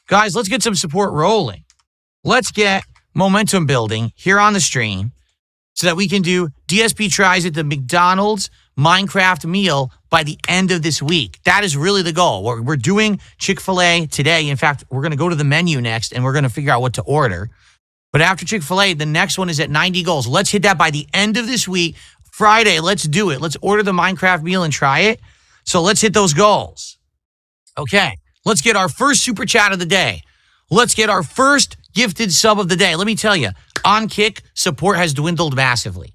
Guys, let's get some support rolling. Let's get momentum building here on the stream so that we can do DSP tries at the McDonald's Minecraft meal by the end of this week. That is really the goal. We're doing Chick-fil-A today. In fact, we're going to go to the menu next and we're going to figure out what to order. But after Chick-fil-A, the next one is at 90 goals. Let's hit that by the end of this week. Friday, let's do it. Let's order the Minecraft meal and try it. So let's hit those goals. Okay, let's get our first super chat of the day. Let's get our first gifted sub of the day. Let me tell you, on Kick, support has dwindled massively.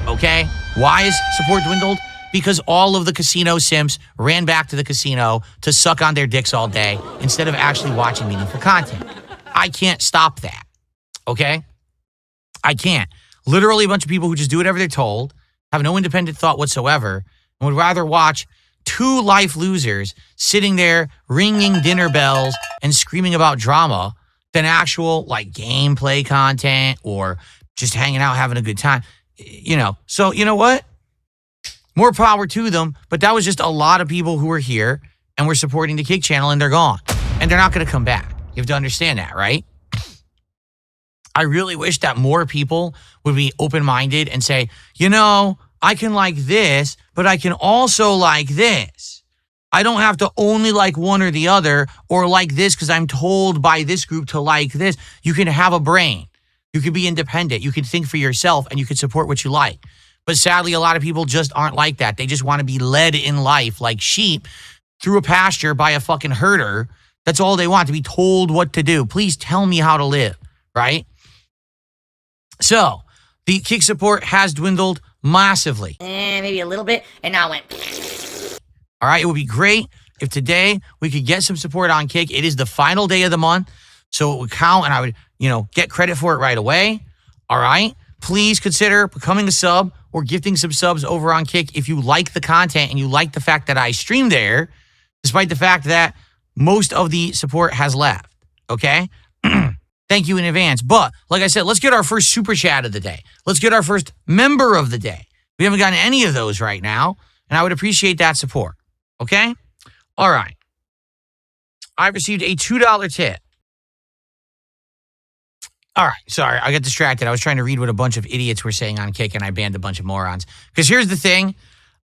Okay? Why is support dwindled? Because all of the casino simps ran back to the casino to suck on their dicks all day instead of actually watching meaningful content. I can't stop that. Okay? I can't. Literally a bunch of people who just do whatever they're told, have no independent thought whatsoever, and would rather watch two life losers sitting there ringing dinner bells and screaming about drama than actual like gameplay content or just hanging out having a good time. So you know what? More power to them, but that was just a lot of people who were here and were supporting the Kick channel and they're gone. And they're not going to come back. You have to understand that, right? I really wish that more people would be open-minded and say, I can like this, but I can also like this. I don't have to only like one or the other or like this because I'm told by this group to like this. You can have a brain. You can be independent. You can think for yourself and you can support what you like. But sadly, a lot of people just aren't like that. They just want to be led in life like sheep through a pasture by a fucking herder. That's all they want, to be told what to do. Please tell me how to live, right? So, the Kick support has dwindled massively. Maybe a little bit, and now it went. All right, it would be great if today we could get some support on Kick. It is the final day of the month, so it would count, and I would, get credit for it right away. All right? Please consider becoming a sub or gifting some subs over on Kick if you like the content and you like the fact that I stream there, despite the fact that most of the support has left, okay? Thank you in advance. But like I said, let's get our first super chat of the day. Let's get our first member of the day. We haven't gotten any of those right now, and I would appreciate that support. Okay? All right. I received a $2 tip. All right. Sorry, I got distracted. I was trying to read what a bunch of idiots were saying on Kick, and I banned a bunch of morons. Because here's the thing.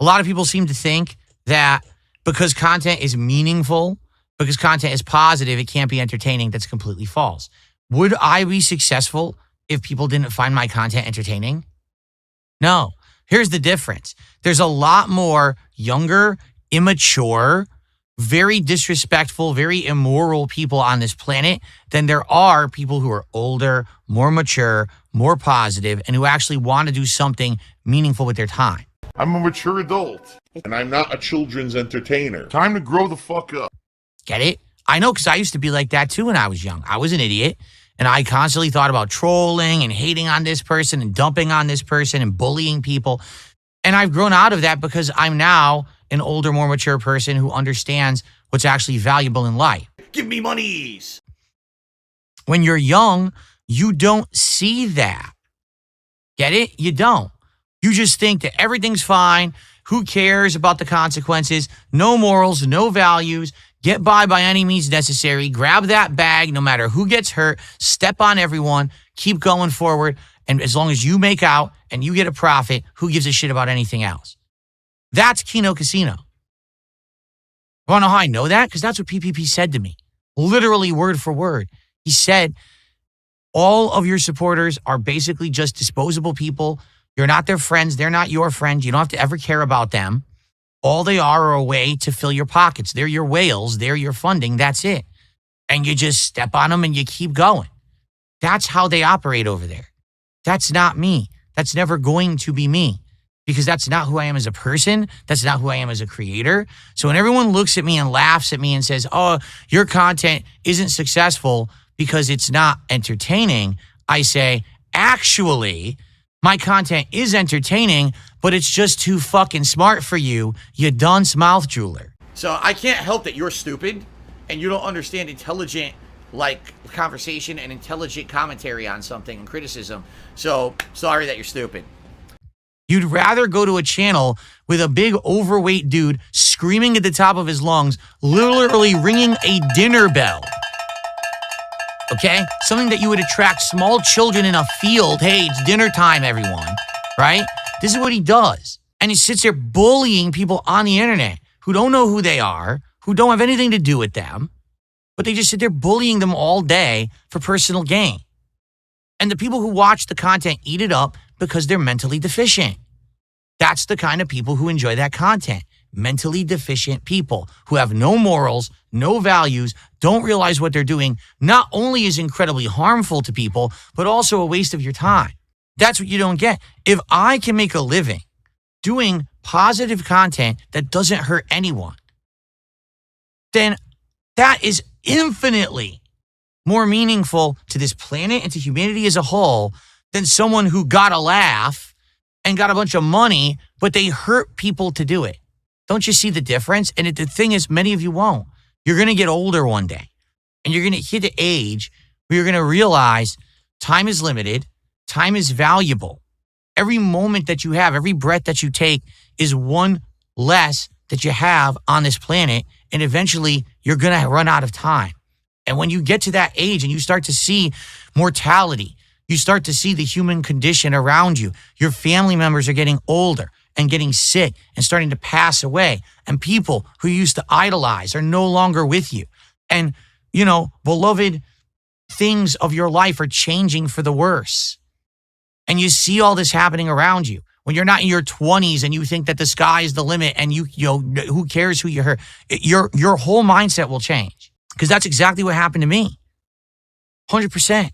A lot of people seem to think that because content is meaningful, because content is positive, it can't be entertaining. That's completely false. Would I be successful if people didn't find my content entertaining? No. Here's the difference. There's a lot more younger, immature, very disrespectful, very immoral people on this planet than there are people who are older, more mature, more positive, and who actually want to do something meaningful with their time. I'm a mature adult, and I'm not a children's entertainer. Time to grow the fuck up. Get it? I know, because I used to be like that too when I was young. I was an idiot. And I constantly thought about trolling and hating on this person and dumping on this person and bullying people. And I've grown out of that because I'm now an older, more mature person who understands what's actually valuable in life. Give me monies. When you're young, you don't see that. Get it? You don't. You just think that everything's fine. Who cares about the consequences? No morals, no values. Get by any means necessary. Grab that bag, no matter who gets hurt. Step on everyone. Keep going forward. And as long as you make out and you get a profit, who gives a shit about anything else? That's Kino Casino. Want to know how I know that? Because that's what PPP said to me. Literally word for word. He said, all of your supporters are basically just disposable people. You're not their friends. They're not your friends. You don't have to ever care about them. All they are a way to fill your pockets. They're your whales. They're your funding. That's it. And you just step on them and you keep going. That's how they operate over there. That's not me. That's never going to be me because that's not who I am as a person. That's not who I am as a creator. So when everyone looks at me and laughs at me and says, oh, your content isn't successful because it's not entertaining, I say, actually, my content is entertaining, but it's just too fucking smart for you, you dunce mouth jeweler. So I can't help that you're stupid and you don't understand intelligent conversation and intelligent commentary on something and criticism. So sorry that you're stupid. You'd rather go to a channel with a big overweight dude screaming at the top of his lungs, literally ringing a dinner bell. okay? Something that you would attract small children in a field. Hey, it's dinner time, everyone, right? This is what he does. And he sits there bullying people on the internet who don't know who they are, who don't have anything to do with them, but they just sit there bullying them all day for personal gain. And the people who watch the content eat it up because they're mentally deficient. That's the kind of people who enjoy that content. Mentally deficient people who have no morals, no values, don't realize what they're doing, not only is incredibly harmful to people, but also a waste of your time. That's what you don't get. If I can make a living doing positive content that doesn't hurt anyone, then that is infinitely more meaningful to this planet and to humanity as a whole than someone who got a laugh and got a bunch of money, but they hurt people to do it. Don't you see the difference? And the thing is, many of you won't. You're going to get older one day, and you're going to hit the age where you're going to realize time is limited, time is valuable. Every moment that you have, every breath that you take is one less that you have on this planet, and eventually you're going to run out of time. And when you get to that age and you start to see mortality, you start to see the human condition around you. Your family members are getting older and getting sick and starting to pass away. And people who you used to idolize are no longer with you. And, beloved things of your life are changing for the worse. And you see all this happening around you. When you're not in your 20s and you think that the sky is the limit and who cares who you hurt, your whole mindset will change. Because that's exactly what happened to me. 100%.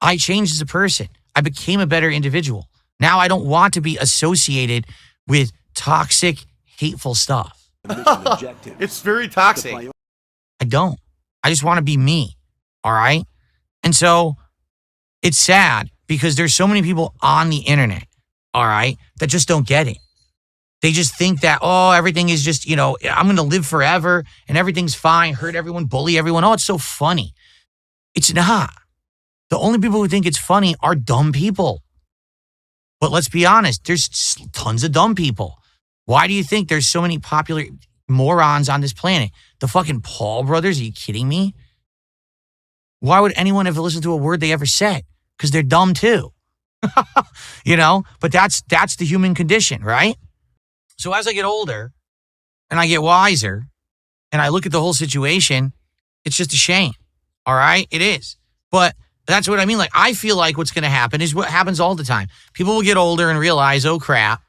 I changed as a person. I became a better individual. Now I don't want to be associated with toxic, hateful stuff. It's very toxic. I don't. I just want to be me. All right? And so it's sad because there's so many people on the internet, all right, that just don't get it. They just think that, everything is just, I'm going to live forever and everything's fine, hurt everyone, bully everyone. Oh, it's so funny. It's not. The only people who think it's funny are dumb people. But let's be honest, there's tons of dumb people. Why do you think there's so many popular morons on this planet? The fucking Paul brothers, are you kidding me? Why would anyone ever listen to a word they ever said? Because they're dumb too. But that's the human condition, right? So as I get older and I get wiser and I look at the whole situation, it's just a shame. All right? It is. But that's what I mean. Like, I feel like what's going to happen is what happens all the time. People will get older and realize, oh crap,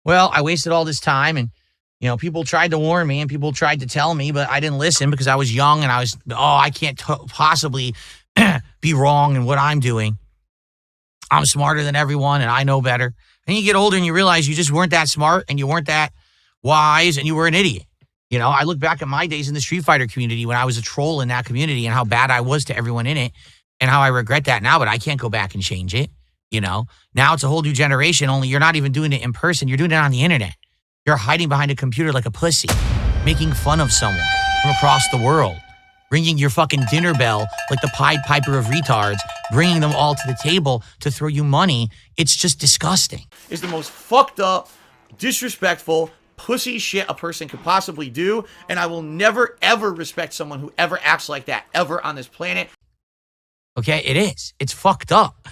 well, I wasted all this time. And, people tried to warn me and people tried to tell me, but I didn't listen because I was young and I can't possibly be wrong in what I'm doing. I'm smarter than everyone and I know better. And you get older and you realize you just weren't that smart and you weren't that wise and you were an idiot. I look back at my days in the Street Fighter community when I was a troll in that community and how bad I was to everyone in it and how I regret that now, but I can't go back and change it. Now it's a whole new generation, only you're not even doing it in person. You're doing it on the internet. You're hiding behind a computer like a pussy, making fun of someone from across the world, ringing your fucking dinner bell like the Pied Piper of retards, bringing them all to the table to throw you money. It's just disgusting. Is the most fucked up, disrespectful, pussy shit a person could possibly do. And I will never, ever respect someone who ever acts like that ever on this planet. Okay, it is. It's fucked up.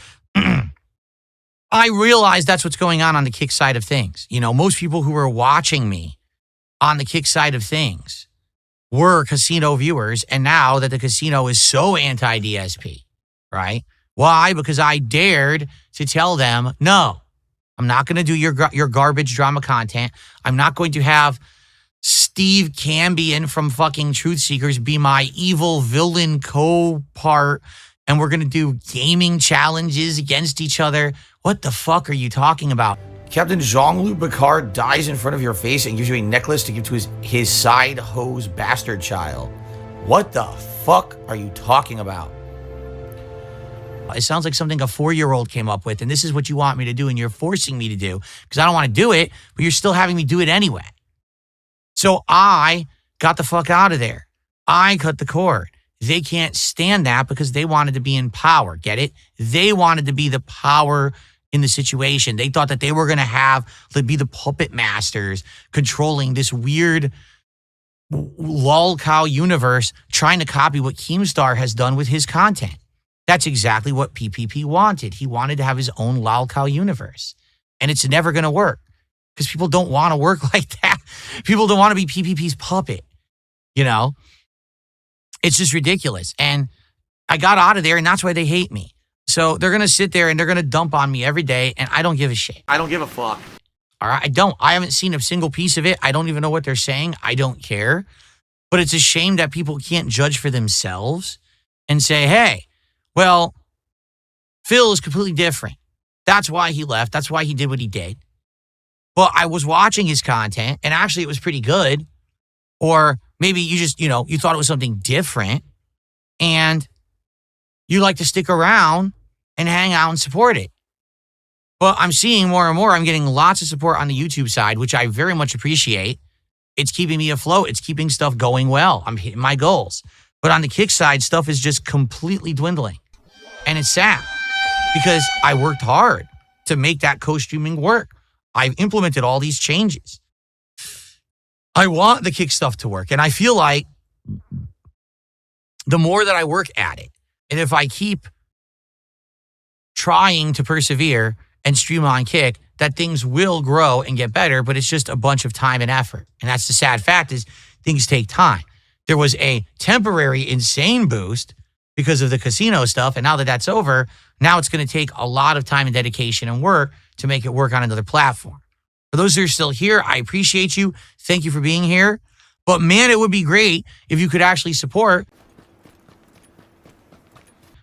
I realize that's what's going on the Kick side of things. Most people who are watching me on the Kick side of things were casino viewers. And now that the casino is so anti-DSP, right? Why? Because I dared to tell them, no, I'm not going to do your garbage drama content. I'm not going to have Steve Cambion from fucking Truth Seekers be my evil villain co-part. And we're going to do gaming challenges against each other. What the fuck are you talking about? Captain Jean-Luc Picard dies in front of your face and gives you a necklace to give to his side hose bastard child. What the fuck are you talking about? It sounds like something a 4-year-old came up with, and this is what you want me to do, and you're forcing me to do, because I don't want to do it, but you're still having me do it anyway. So I got the fuck out of there. I cut the cord. They can't stand that because they wanted to be in power. Get it? They wanted to be the power in the situation. They thought that they were going to be the puppet masters controlling this weird lolcow universe, trying to copy what Keemstar has done with his content. That's exactly what PPP wanted. He wanted to have his own lolcow universe. And it's never going to work because people don't want to work like that. People don't want to be PPP's puppet. You know, it's just ridiculous. And I got out of there, and that's why they hate me. So they're going to sit there and they're going to dump on me every day, and I don't give a shit. I don't give a fuck. All right? I don't. I haven't seen a single piece of it. I don't even know what they're saying. I don't care. But it's a shame that people can't judge for themselves and say, hey, well, Phil is completely different. That's why he left. That's why he did what he did. Well, I was watching his content, and actually it was pretty good. Or maybe you just, you thought it was something different, and you like to stick around and hang out and support it. But I'm seeing more and more. I'm getting lots of support on the YouTube side, which I very much appreciate. It's keeping me afloat. It's keeping stuff going well. I'm hitting my goals. But on the Kick side, stuff is just completely dwindling. And it's sad because I worked hard to make that co-streaming work. I've implemented all these changes. I want the Kick stuff to work. And I feel like the more that I work at it, and if I keep trying to persevere and stream on Kick, that things will grow and get better, but it's just a bunch of time and effort. And that's the sad fact is things take time. There was a temporary insane boost because of the casino stuff. And now that that's over, now it's going to take a lot of time and dedication and work to make it work on another platform. For those who are still here, I appreciate you. Thank you for being here. But man, it would be great if you could actually support,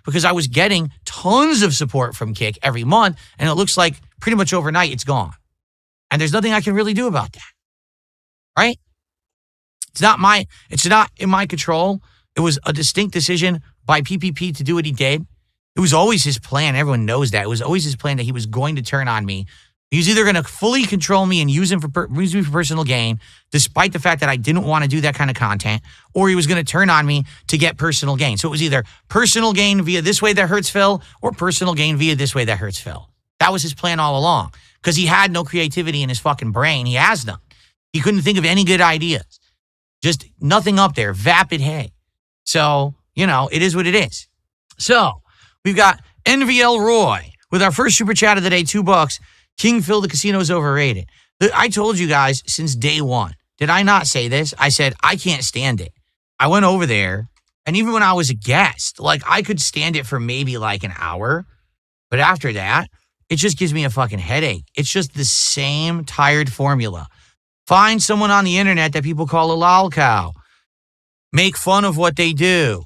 because I was getting tons of support from Kick every month, and it looks like pretty much overnight it's gone. And there's nothing I can really do about that. Right? It's not in my control. It was a distinct decision by PPP to do what he did. It was always his plan. Everyone knows that. It was always his plan that he was going to turn on me. He was either going to fully control me and use me for personal gain, despite the fact that I didn't want to do that kind of content, or he was going to turn on me to get personal gain. So it was either personal gain via this way that hurts Phil, or personal gain via this way that hurts Phil. That was his plan all along, because he had no creativity in his fucking brain. He has none. He couldn't think of any good ideas. Just nothing up there, vapid hay. So, it is what it is. So, we've got NVL Roy with our first super chat of the day, $2. King Phil, the casino is overrated. I told you guys since day one. Did I not say this? I said, I can't stand it. I went over there, and even when I was a guest, I could stand it for maybe an hour. But after that, it just gives me a fucking headache. It's just the same tired formula. Find someone on the internet that people call a lolcow. Make fun of what they do.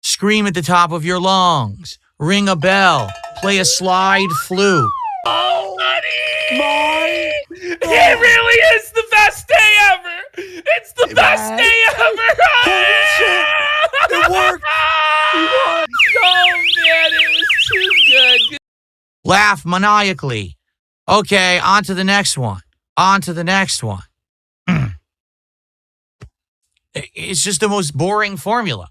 Scream at the top of your lungs. Ring a bell. Play a slide flute. Oh, buddy! It really is the best day ever! It's the best day ever! Holy shit! It worked! Oh, man, it was too good. Laugh maniacally. Okay, on to the next one. It's just the most boring formula.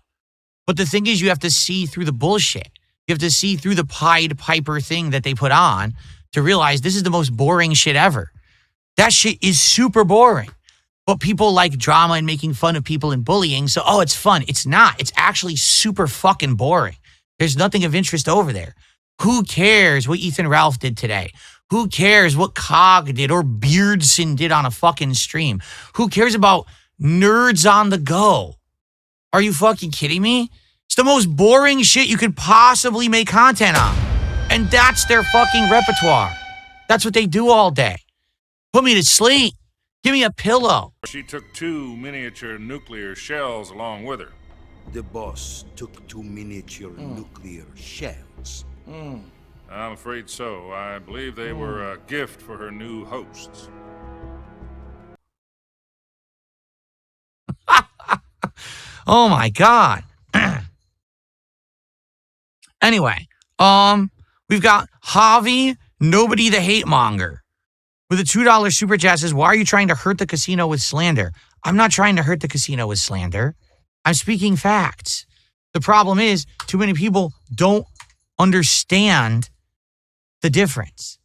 But the thing is, you have to see through the bullshit. You have to see through the Pied Piper thing that they put on to realize this is the most boring shit ever. That shit is super boring. But people like drama and making fun of people and bullying, so, it's fun. It's not. It's actually super fucking boring. There's nothing of interest over there. Who cares what Ethan Ralph did today? Who cares what Cog did or Beardson did on a fucking stream? Who cares about Nerds on the Go? Are you fucking kidding me? It's the most boring shit you could possibly make content on. And that's their fucking repertoire. That's what they do all day. Put me to sleep. Give me a pillow. She took 2 miniature nuclear shells along with her. The boss took 2 miniature nuclear shells. I'm afraid so. I believe they were a gift for her new hosts. Oh my God. Anyway, we've got Javi, Nobody the Hate Monger, with a $2 super chat says, why are you trying to hurt the casino with slander? I'm not trying to hurt the casino with slander. I'm speaking facts. The problem is too many people don't understand the difference.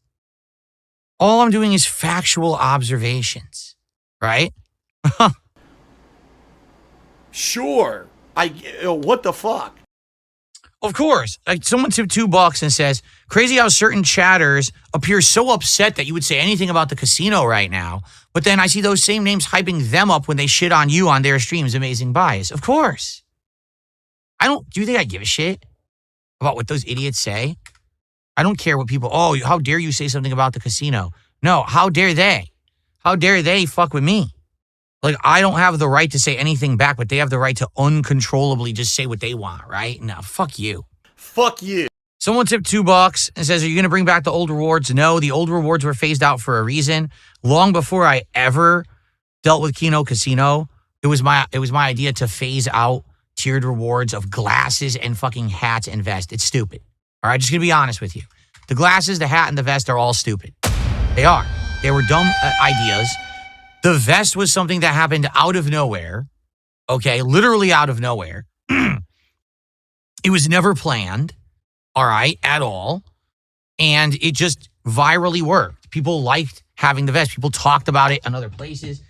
All I'm doing is factual observations, right? Sure. What the fuck? Of course. Like someone tipped $2 and says, crazy how certain chatters appear so upset that you would say anything about the casino right now. But then I see those same names hyping them up when they shit on you on their streams. Amazing bias. Of course. Do you think I give a shit about what those idiots say? I don't care what people, oh, how dare you say something about the casino? No, how dare they? How dare they fuck with me? Like, I don't have the right to say anything back, but they have the right to uncontrollably just say what they want, right? No, fuck you. Fuck you. Someone tipped $2 and says, are you going to bring back the old rewards? No, the old rewards were phased out for a reason. Long before I ever dealt with Keno Casino, it was my idea to phase out tiered rewards of glasses and fucking hats and vests. It's stupid. All right, just going to be honest with you. The glasses, the hat, and the vest are all stupid. They are. They were dumb ideas. The vest was something that happened out of nowhere. Okay, literally out of nowhere. It was never planned, all right, at all. And it just virally worked. People liked having the vest. People talked about it in other places.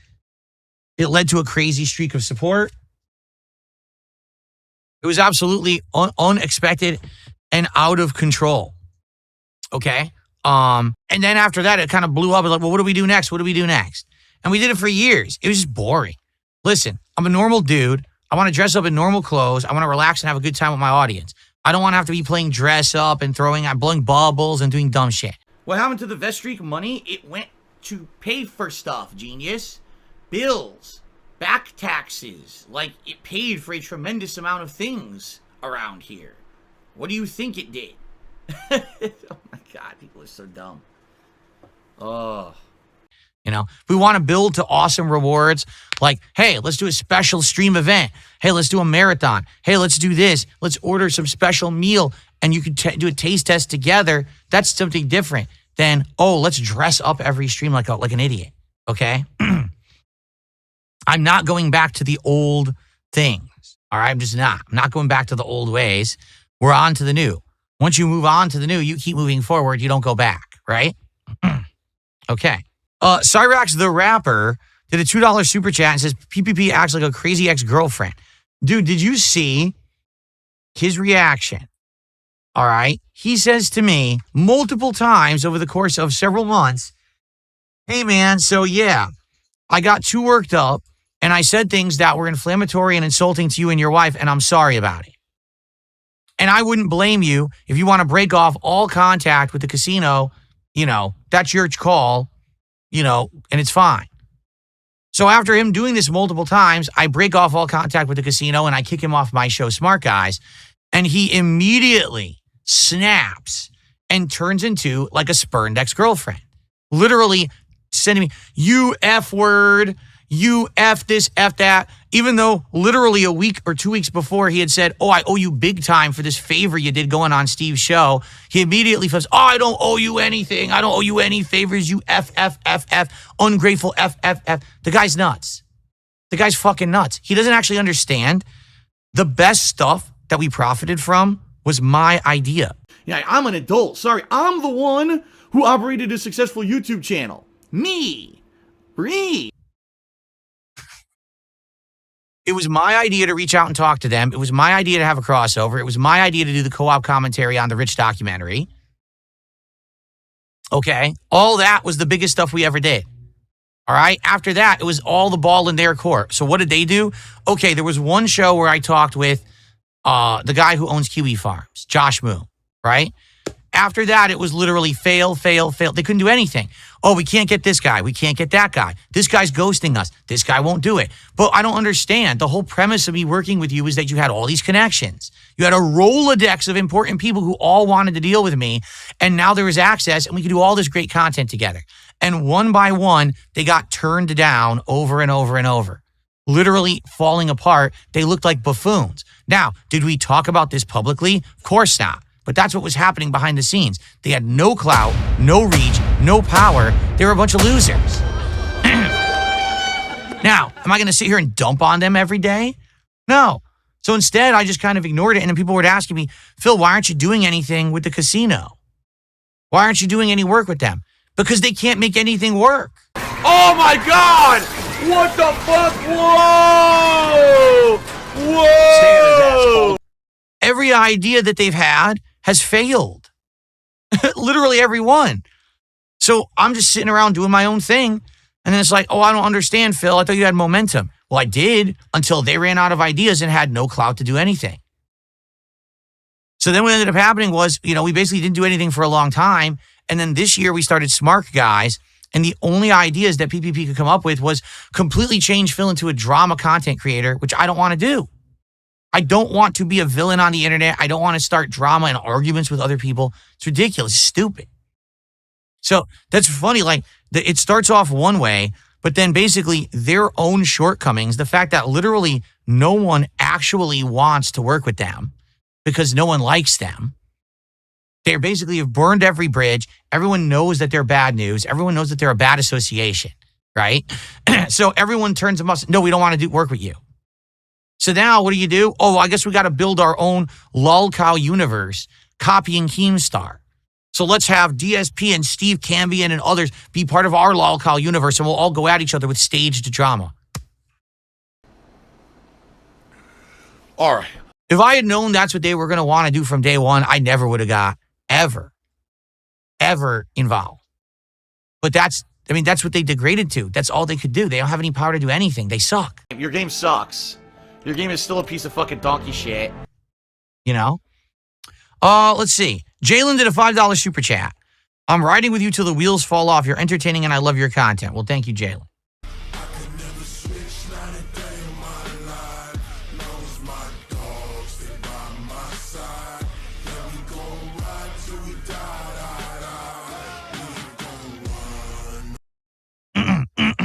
It led to a crazy streak of support. It was absolutely unexpected and out of control. Okay? And then after that, it kind of blew up. It was like, well, what do we do next? What do we do next? And we did it for years. It was just boring. Listen, I'm a normal dude. I want to dress up in normal clothes. I want to relax and have a good time with my audience. I don't want to have to be playing dress up and blowing bubbles and doing dumb shit. What happened to the vest streak money? It went to pay for stuff, genius. Bills, back taxes. Like, it paid for a tremendous amount of things around here. What do you think it did? Oh my God, people are so dumb. Oh. You know, we want to build to awesome rewards like, hey, let's do a special stream event. Hey, let's do a marathon. Hey, let's do this. Let's order some special meal and you could do a taste test together. That's something different than, oh, let's dress up every stream like an idiot. Okay? I'm not going back to the old things. All right? I'm just not. I'm not going back to the old ways. We're on to the new. Once you move on to the new, you keep moving forward. You don't go back, right? Okay. Cyrax the Rapper did a $2 super chat and says, PPP acts like a crazy ex-girlfriend. Dude, did you see his reaction? All right. He says to me multiple times over the course of several months, hey, man, so yeah, I got too worked up and I said things that were inflammatory and insulting to you and your wife, and I'm sorry about it. And I wouldn't blame you if you want to break off all contact with the casino. You know, that's your call. You know, and it's fine. So after him doing this multiple times, I break off all contact with the casino and I kick him off my show, Smart Guys. And he immediately snaps and turns into like a spurned ex-girlfriend. Literally sending me, you F word, you F this, F that. Even though literally a week or 2 weeks before he had said, oh, I owe you big time for this favor you did going on Steve's show. He immediately says, oh, I don't owe you anything. I don't owe you any favors. You F, ungrateful F. The guy's nuts. The guy's fucking nuts. He doesn't actually understand the best stuff that we profited from was my idea. Yeah, I'm an adult. Sorry, I'm the one who operated a successful YouTube channel. Me. It was my idea to reach out and talk to them. It was my idea to have a crossover. It was my idea to do the co-op commentary on the Rich documentary. Okay. All that was the biggest stuff we ever did. All right. After that, it was all the ball in their court. So what did they do? Okay. There was one show where I talked with the guy who owns Kiwi Farms, Josh Moo, right? After that, it was literally fail. They couldn't do anything. Oh, we can't get this guy. We can't get that guy. This guy's ghosting us. This guy won't do it. But I don't understand. The whole premise of me working with you is that you had all these connections. You had a Rolodex of important people who all wanted to deal with me. And now there was access and we could do all this great content together. And one by one, they got turned down over and over and over. Literally falling apart. They looked like buffoons. Now, did we talk about this publicly? Of course not. But that's what was happening behind the scenes. They had no clout, no reach, no power. They were a bunch of losers. Now, am I going to sit here and dump on them every day? No. So instead, I just kind of ignored it. And then people were asking me, Phil, why aren't you doing anything with the casino? Why aren't you doing any work with them? Because they can't make anything work. Oh my God! What the fuck? Whoa! every idea that they've had has failed. Literally every one. So I'm just sitting around doing my own thing. And then it's like, oh, I don't understand, Phil. I thought you had momentum. Well, I did until they ran out of ideas and had no clout to do anything. So then what ended up happening was, we basically didn't do anything for a long time. And then this year we started Smart Guys. And the only ideas that PPP could come up with was completely change Phil into a drama content creator, which I don't want to do. I don't want to be a villain on the internet. I don't want to start drama and arguments with other people. It's ridiculous. It's stupid. So that's funny. Like, it starts off one way, but then basically their own shortcomings, the fact that literally no one actually wants to work with them because no one likes them. They basically have burned every bridge. Everyone knows that they're bad news. Everyone knows that they're a bad association, right? So everyone turns them off. No, we don't want to work with you. So now what do? Oh, I guess we got to build our own lolcow universe, copying Keemstar. So let's have DSP and Steve Cambion and others be part of our lolcow universe, and we'll all go at each other with staged drama. All right. If I had known that's what they were going to want to do from day one, I never would have got ever involved. But that's what they degraded to. That's all they could do. They don't have any power to do anything. They suck. Your game sucks. Your game is still a piece of fucking donkey shit. Let's see. Jalen did a $5 super chat. I'm riding with you till the wheels fall off. You're entertaining and I love your content. Well, thank you, Jalen.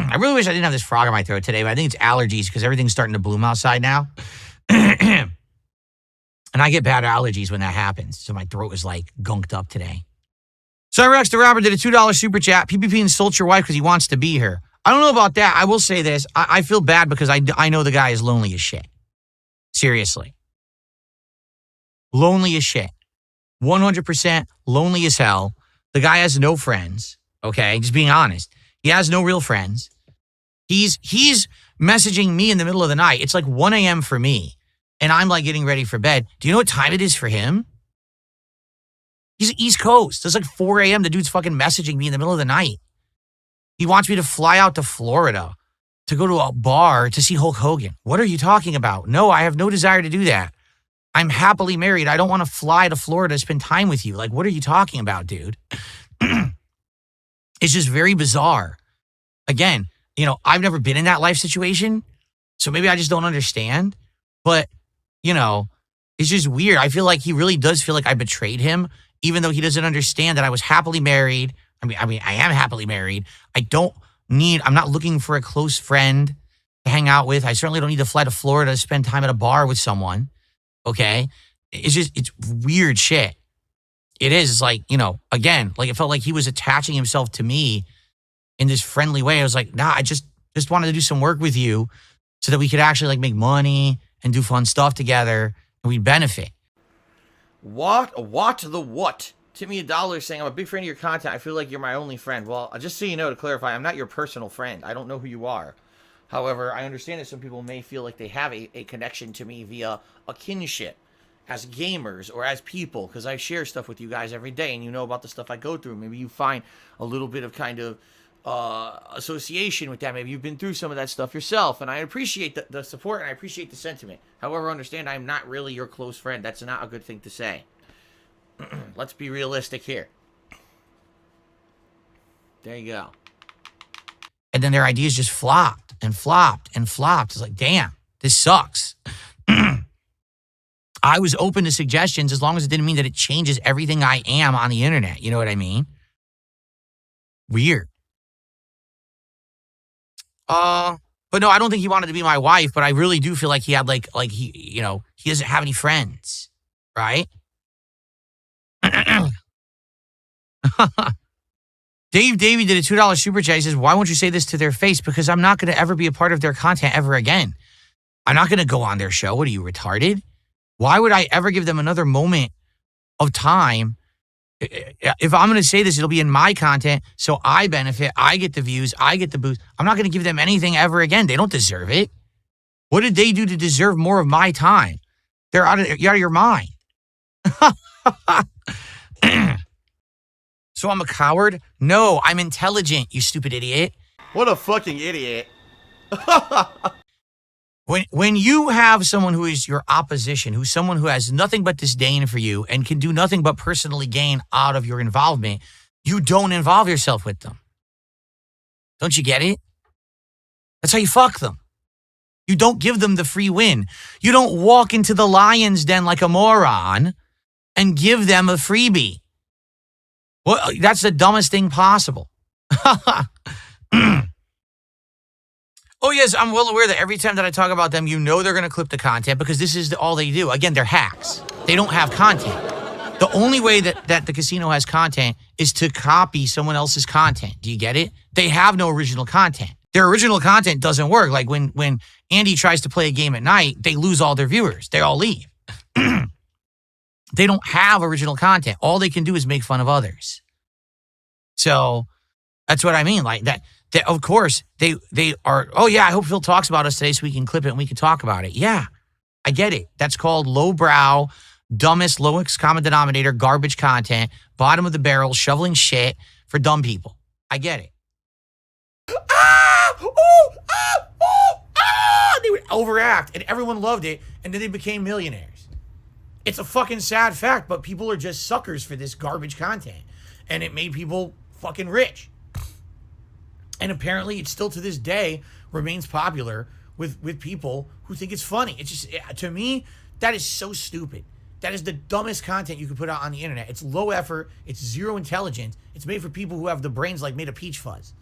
I really wish I didn't have this frog in my throat today, but I think it's allergies because everything's starting to bloom outside now. And I get bad allergies when that happens. So my throat is like gunked up today. Cyrex the Rapper did a $2 super chat. PPP insults your wife because he wants to be here. I don't know about that. I will say this. I feel bad because I know the guy is lonely as shit. Seriously. Lonely as shit. 100% lonely as hell. The guy has no friends. Okay, just being honest. He has no real friends. He's messaging me in the middle of the night. It's like 1 a.m. for me. And I'm like getting ready for bed. Do you know what time it is for him? He's East Coast. It's like 4 a.m. The dude's fucking messaging me in the middle of the night. He wants me to fly out to Florida to go to a bar to see Hulk Hogan. What are you talking about? No, I have no desire to do that. I'm happily married. I don't want to fly to Florida to spend time with you. Like, what are you talking about, dude? It's just very bizarre. Again, I've never been in that life situation, so maybe I just don't understand. But, it's just weird. I feel like he really does feel like I betrayed him, even though he doesn't understand that I was happily married. I am happily married. I'm not looking for a close friend to hang out with. I certainly don't need to fly to Florida to spend time at a bar with someone. Okay? It's weird shit. It is. It's like, again, like it felt like he was attaching himself to me in this friendly way. I was like, nah, I just wanted to do some work with you so that we could actually like make money and do fun stuff together and we'd benefit. What? Tip me $1 saying, I'm a big fan of your content. I feel like you're my only friend. Well, just so you know, to clarify, I'm not your personal friend. I don't know who you are. However, I understand that some people may feel like they have a connection to me via a kinship as gamers or as people, because I share stuff with you guys every day and you know about the stuff I go through. Maybe you find a little bit of kind of association with that. Maybe you've been through some of that stuff yourself, and I appreciate the support and I appreciate the sentiment. However, understand I'm not really your close friend. That's not a good thing to say. Let's be realistic here. There you go. And then their ideas just flopped and flopped and flopped. It's like, damn, this sucks. I was open to suggestions as long as it didn't mean that it changes everything I am on the internet. You know what I mean? Weird. But no, I don't think he wanted to be my wife, but I really do feel like he had like he doesn't have any friends, right? Dave Davey did a $2 super chat. He says, why won't you say this to their face? Because I'm not going to ever be a part of their content ever again. I'm not going to go on their show. What are you, retarded? Why would I ever give them another moment of time? If I'm going to say this, it'll be in my content, so I benefit, I get the views, I get the boost. I'm not going to give them anything ever again. They don't deserve it. What did they do to deserve more of my time? You're out of your mind. So I'm a coward? No, I'm intelligent, you stupid idiot. What a fucking idiot. When you have someone who is your opposition, who's someone who has nothing but disdain for you and can do nothing but personally gain out of your involvement, you don't involve yourself with them. Don't you get it? That's how you fuck them. You don't give them the free win. You don't walk into the lion's den like a moron and give them a freebie. Well, that's the dumbest thing possible. Oh, yes, I'm well aware that every time that I talk about them, you know they're going to clip the content because this is all they do. Again, they're hacks. They don't have content. The only way that the casino has content is to copy someone else's content. Do you get it? They have no original content. Their original content doesn't work. Like when Andy tries to play a game at night, they lose all their viewers. They all leave. They don't have original content. All they can do is make fun of others. So that's what I mean. Like that of course, they are, oh yeah, I hope Phil talks about us today so we can clip it and we can talk about it. Yeah, I get it. That's called lowbrow, dumbest, lowest common denominator, garbage content, bottom of the barrel, shoveling shit for dumb people. I get it. They would overact and everyone loved it and then they became millionaires. It's a fucking sad fact, but people are just suckers for this garbage content. And it made people fucking rich. And apparently it still to this day remains popular with people who think it's funny. It's just, to me, that is so stupid. That is the dumbest content you can put out on the internet. It's low effort. It's zero intelligence. It's made for people who have the brains like made of peach fuzz.